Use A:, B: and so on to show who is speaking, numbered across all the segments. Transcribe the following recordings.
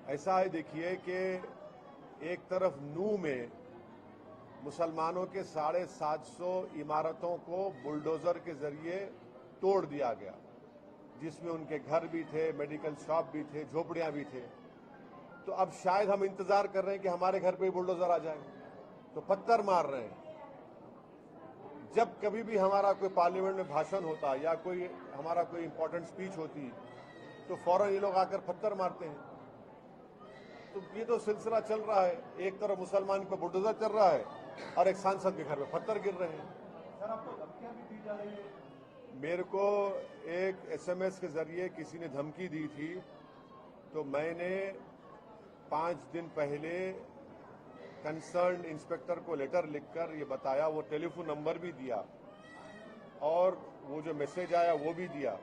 A: ऐसा है, देखिए कि एक तरफ नू में मुसलमानों के 750 इमारतों को बुलडोजर के जरिए तोड़ दिया गया, जिसमें उनके घर भी थे, मेडिकल शॉप भी थे, झोपड़ियां भी थे। तो अब शायद हम इंतजार कर रहे हैं कि हमारे घर पे ही बुलडोजर आ जाए, तो पत्थर मार रहे हैं। जब कभी भी हमारा कोई पार्लियामेंट में भाषण होता या कोई हमारा कोई इंपॉर्टेंट स्पीच होती तो फौरन ये लोग आकर पत्थर मारते हैं। तो ये तो सिलसिला चल रहा है, एक तरफ मुसलमान पर बुलडोजर चल रहा है और एक सांसद के घर में पत्थर गिर रहे हैं।
B: सर, आपको धमकियां भी दी जा रही है?
A: मेरे को एक एसएमएस के जरिए किसी ने धमकी दी थी, तो मैंने 5 दिन पहले कंसर्न इंस्पेक्टर को लेटर लिखकर ये बताया, वो टेलीफोन नंबर भी दिया और वो जो मैसेज आया वो भी दिया।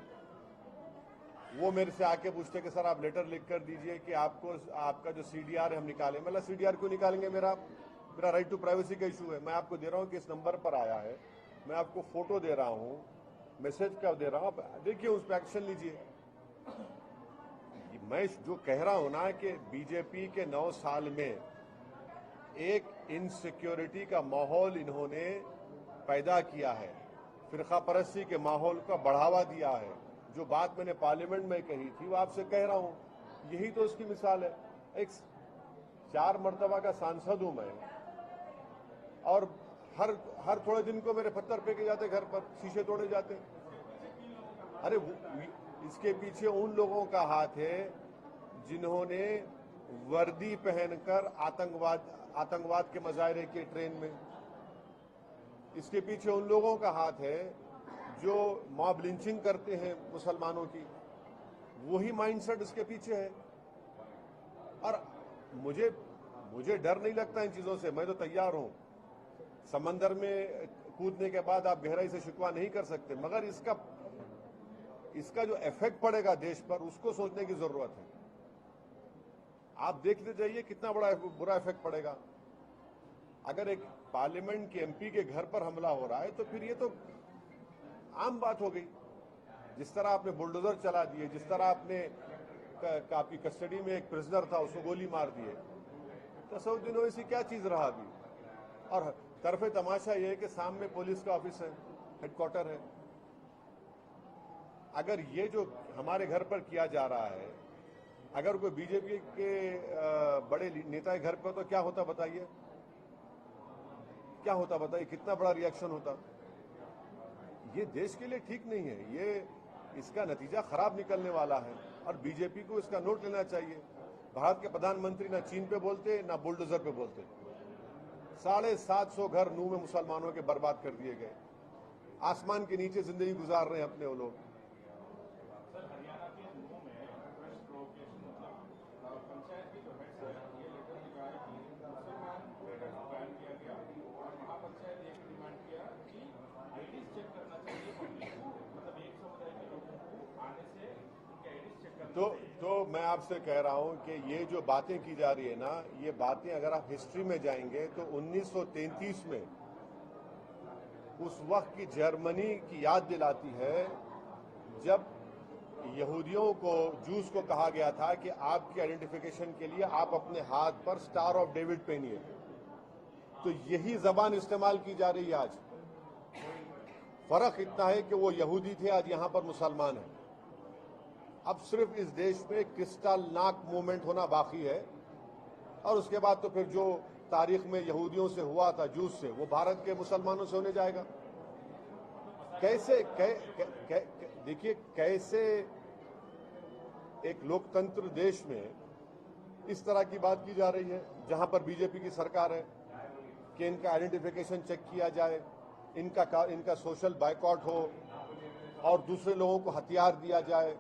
A: वो मेरे से आके पूछते कि सर आप लेटर लिख कर दीजिए कि आपका जो सीडीआर है हम निकालें। मतलब सीडीआर क्यों निकालेंगे, मेरा राइट टू प्राइवेसी का इशू है। मैं आपको दे रहा हूं कि इस नंबर पर आया है, मैं आपको फोटो दे रहा हूं, मैसेज का दे रहा हूं, आप देखिए, उस पर एक्शन लीजिए। मैं जो कह रहा हूं ना कि बीजेपी के 9 साल में एक इनसिक्योरिटी का माहौल इन्होंने पैदा किया है, फिरका परस्ती के माहौल का बढ़ावा दिया है। जो बात मैंने पार्लियामेंट में कही थी वो आपसे कह रहा हूं, यही तो उसकी मिसाल है। एक 4 मर्तबा का सांसद हूं मैं, और हर थोड़े दिन को मेरे पत्थर फेंके जाते, घर पर शीशे तोड़े जाते। अरे इसके पीछे उन लोगों का हाथ है जिन्होंने वर्दी पहनकर आतंकवाद के मुजाहरे किए ट्रेन में। इसके पीछे उन लोगों का हाथ है जो मॉब लिंचिंग करते हैं मुसलमानों की, वही माइंडसेट इसके पीछे है। और मुझे डर नहीं लगता इन चीजों से, मैं तो तैयार हूं। समंदर में कूदने के बाद आप गहराई से शिकवा नहीं कर सकते, मगर इसका जो इफेक्ट पड़ेगा देश पर, उसको सोचने की जरूरत है। आप देखते जाइए कितना बड़ा बुरा इफेक्ट पड़ेगा। अगर एक पार्लियामेंट के एमपी के घर पर हमला हो रहा है तो फिर ये तो आम बात हो गई। जिस तरह आपने बुलडोजर चला दिए, जिस तरह आपकी कस्टडी में एक प्रिजनर था उसको गोली मार दिए, तसव्वुर ओवैसी क्या चीज रहा अभी। और तरफे तमाशा ये है कि सामने पुलिस का ऑफिस है, हेडक्वार्टर है। अगर ये जो हमारे घर पर किया जा रहा है, अगर कोई बीजेपी के बड़े नेता के घर पर, तो क्या होता बताइए, क्या होता बताइए, कितना बड़ा रिएक्शन होता। ये देश के लिए ठीक नहीं है, ये इसका नतीजा खराब निकलने वाला है और बीजेपी को इसका नोट लेना चाहिए। भारत के प्रधानमंत्री ना चीन पे बोलते ना बुलडोजर पे बोलते। 750 घर नू में मुसलमानों के बर्बाद कर दिए गए, आसमान के नीचे जिंदगी गुजार रहे हैं अपने वो लोग।
B: सर, हरियाणा के नू में ट्रस्ट प्रोवोकेशन मतलब पंचायत की जो हेड है, ये लेटर लिखा है कि मुसलमान ट्रेडर्स को बैन किया गया और महापंचायत ने एक डिमांड किया कि आईडीज चेक करना चाहिए पब्लिक को, मतलब एक समुदाय के लोगों को आने से उनके आईडीज चेक करना चाहिए।
A: तो मैं आपसे कह रहा हूं कि ये जो बातें की जा रही है ना, ये बातें अगर आप हिस्ट्री में जाएंगे तो 1933 में उस वक्त की जर्मनी की याद दिलाती है, जब यहूदियों को, जूस को कहा गया था कि आपकी आइडेंटिफिकेशन के लिए आप अपने हाथ पर स्टार ऑफ डेविड पहनिए। तो यही जबान इस्तेमाल की जा रही है आज। फर्क इतना है कि वो यहूदी थे, आज यहां पर मुसलमान हैं। अब सिर्फ इस देश में क्रिस्टल नाक मूवमेंट होना बाकी है, और उसके बाद तो फिर जो तारीख में यहूदियों से हुआ था, जूस से, वो भारत के मुसलमानों से होने जाएगा। देखिए कैसे एक लोकतंत्र देश में इस तरह की बात की जा रही है, जहां पर बीजेपी की सरकार है कि इनका आइडेंटिफिकेशन चेक किया जाए, इनका सोशल बायकॉट हो और दूसरे लोगों को हथियार दिया जाए,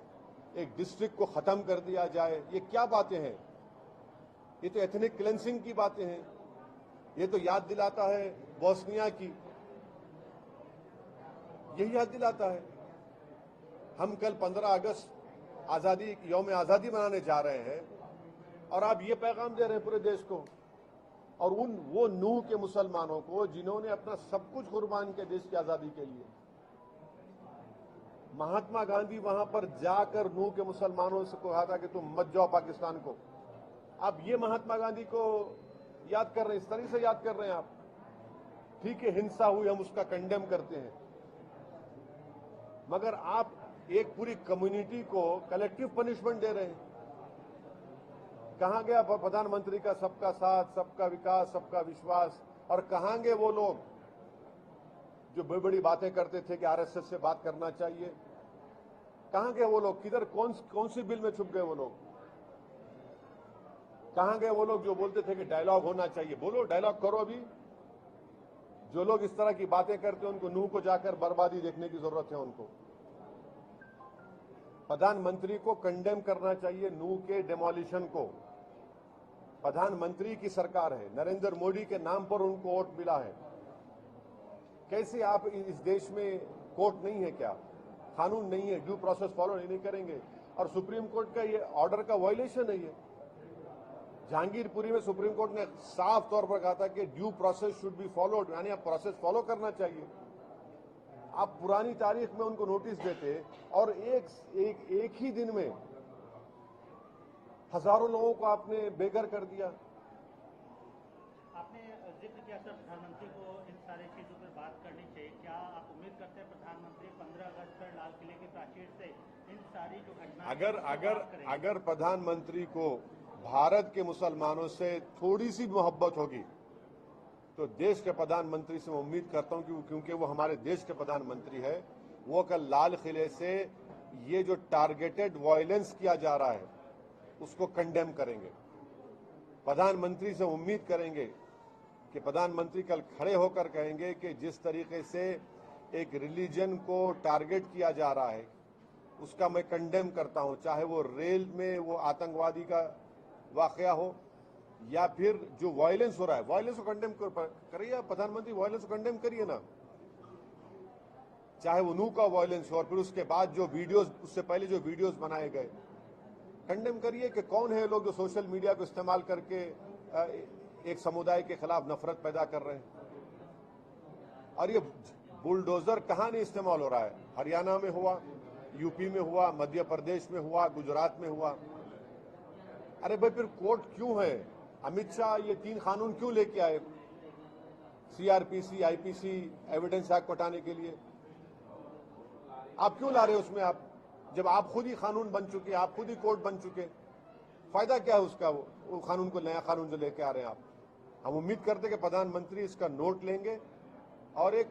A: एक डिस्ट्रिक्ट को खत्म कर दिया जाए। ये क्या बातें हैं? ये तो एथनिक क्लेंसिंग की बातें हैं। ये तो याद दिलाता है बोस्निया की, यही याद दिलाता है। हम कल 15 अगस्त यौम आजादी मनाने जा रहे हैं और आप ये पैगाम दे रहे हैं पूरे देश को, और वो नूह के मुसलमानों को जिन्होंने अपना सब कुछ कुर्बान किया देश की आजादी के लिए। महात्मा गांधी वहां पर जाकर नूह के मुसलमानों से कहा था कि तुम मत जाओ पाकिस्तान को, आप ये महात्मा गांधी को याद कर रहे हैं, इस तरह से याद कर रहे हैं आप। ठीक है, हिंसा हुई, हम उसका कंडेम करते हैं, मगर आप एक पूरी कम्युनिटी को कलेक्टिव पनिशमेंट दे रहे हैं। कहां गया प्रधानमंत्री का सबका साथ, सबका विकास, सबका विश्वास? और कहां गए वो लोग जो बड़ी बड़ी बातें करते थे कि आरएसएस से बात करना चाहिए? कहां गए वो लोग? किधर, कौन सी बिल में छुप गए वो लोग? कहां गए वो लोग जो बोलते थे कि डायलॉग होना चाहिए? बोलो, डायलॉग करो। अभी जो लोग इस तरह की बातें करते हैं उनको नूह को जाकर बर्बादी देखने की जरूरत है। उनको प्रधानमंत्री को कंडेम करना चाहिए, नूह के डेमोलिशन को। प्रधानमंत्री की सरकार है, नरेंद्र मोदी के नाम पर उनको वोट मिला है। कैसे आप इस देश में कोर्ट नहीं है क्या? कानून नहीं है, ड्यू प्रोसेस फॉलो नहीं करेंगे? और सुप्रीम कोर्ट का ये ऑर्डर का वायलेशन है। ये जहांगीरपुरी में सुप्रीम कोर्ट ने साफ तौर पर कहा था कि due process should be followed, यानी आप प्रोसेस फॉलो करना चाहिए। आप पुरानी तारीख में उनको नोटिस देते और एक ही दिन में हजारों लोगों को आपने बेघर कर दिया।
C: आपने जिक्र किया सर, प्रधानमंत्री को इन सारी चीजों पर बात करनी चाहिए। क्या आप उम्मीद करते हैं प्रधानमंत्री 15 अगस्त पर लाल किले के प्राचीर से इन सारी जो घटनाएं
A: अगर प्रधानमंत्री को भारत के मुसलमानों से थोड़ी सी मोहब्बत होगी तो देश के प्रधानमंत्री से मैं उम्मीद करता हूं कि क्योंकि वो हमारे देश के प्रधानमंत्री है, वो कल लाल किले से ये जो टारगेटेड वायलेंस किया जा रहा है उसको कंडेम करेंगे। प्रधानमंत्री से उम्मीद करेंगे कि प्रधानमंत्री कल खड़े होकर कहेंगे कि जिस तरीके से एक रिलीजन को टारगेट किया जा रहा है उसका मैं कंडेम करता हूं, चाहे वो रेल में वो आतंकवादी का वाकया हो या फिर जो वायलेंस हो रहा है, वायलेंस को कंडेम करिए। प्रधानमंत्री वायलेंस को कंडेम करिए ना, चाहे वो नूह का वायलेंस हो और फिर उसके बाद जो वीडियोस, उससे पहले जो वीडियोस बनाए गए, कंडेम करिए कि कौन है लोग जो सोशल मीडिया को इस्तेमाल करके एक समुदाय के खिलाफ नफरत पैदा कर रहे हैं। और ये बुलडोजर कहां नहीं इस्तेमाल हो रहा है? हरियाणा में हुआ, यूपी में हुआ, मध्य प्रदेश में हुआ, गुजरात में हुआ। अरे भाई, फिर कोर्ट क्यों है? अमित शाह ये 3 कानून क्यों लेके आए? सीआरपीसी, आईपीसी, एविडेंस एक्ट हटाने के लिए आप क्यों ला रहे हो उसमें? आप जब आप खुद ही कानून बन चुके, आप खुद ही कोर्ट बन चुके, फायदा क्या है उसका? वो कानून को, नया कानून जो लेके आ रहे हैं आप। हम उम्मीद करते हैं कि प्रधानमंत्री इसका नोट लेंगे और एक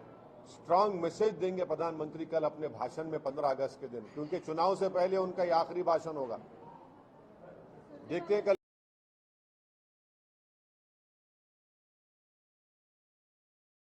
A: स्ट्रांग मैसेज देंगे प्रधानमंत्री कल अपने भाषण में 15 अगस्त के दिन, क्योंकि चुनाव से पहले उनका ये आखिरी भाषण होगा। देखते हैं कल